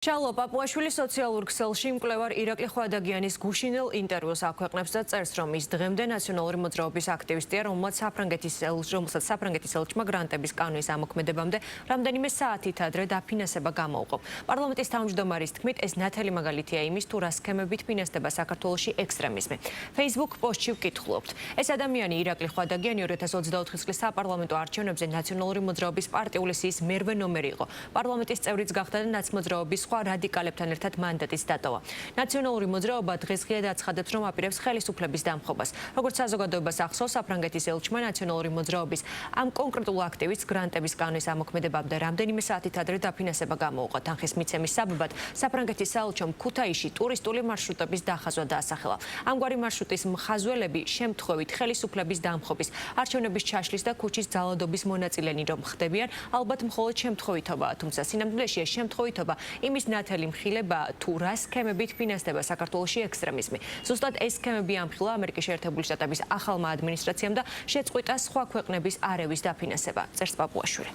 ჩალო პაპუაშვილი სოციალურ ქსელში მკვლევარ ირაკლი ხვადაგიანის გუშინელ ინტერვიუს აქვეყნებს და წერს, რომ ის დღემდე ნაციონალური მოძრაობის აქტივისტია, რომელსაც საფრანგეთის ელჩმა გრანტების კანონის ამოქმედებამდე რამდენიმე საათით ადრე დაფინანსება გამოუყო. პარლამენტის თავმჯდომარის თქმით, ეს ნათელი მაგალითია იმის, თუ რა სქემებით ფინანსდება საქართველოში ექსტრემიზმი. Facebook პოსტში ვკითხულობთ. ეს ადამიანი ირაკლი ხვადაგიანი 2024 წლის საპარლამენტო არჩევნებზე ნაციონალური მოძრაობის პარტიული სიის მერვე ნომერი იყო. პარლამენტის წევრიც გახდა და ნაცმოძრაობის სხვა რადიკალებთან ერთად მანდატიც დატოვა. ნაციონალური მოძრაობა დღესღიად აცხადებს, რომ აპირებს ხელისუფლების დამხობას. როგორც საზოგადოებას ახსოვს, საფრანგეთის ელჩმა ნაციონალური მოძრაობის ამ კონკრეტულ აქტივისტს გრანტების კანონის ამოქმედებამდე რამდენიმე საათით ადრე დაფინანსება გამოუყო. თანხის მიცემის საბაბად საფრანგეთის საელჩომ ქუთაისში ტურისტული მარშრუტების დახაზვა დაასახელა. ამგვარი მარშრუტის მხაზველები შემთხვევით ხელისუფლების დამხობის, არჩევნების ჩაშლის და ქუჩის ძალადობის მონაწილენი რომ ხდებიან, ალბათ მხოლოდ შემთხვევითობაა, თუმცა სინამდვილეში ეს შემთხვევითობა იმის ნათელი მხილება თუ რა სქემებით ფინანსდება საქართველოში ექსტრემიზმი. ზუსტად ეს სქემები ამხილა ამერიკის შეერთებული შტატების ახალმა ადმინისტრაციამ და შეწყვიტა სხვა ქვეყნების არევის დაფინანსება. წერს პაპუაშვილი.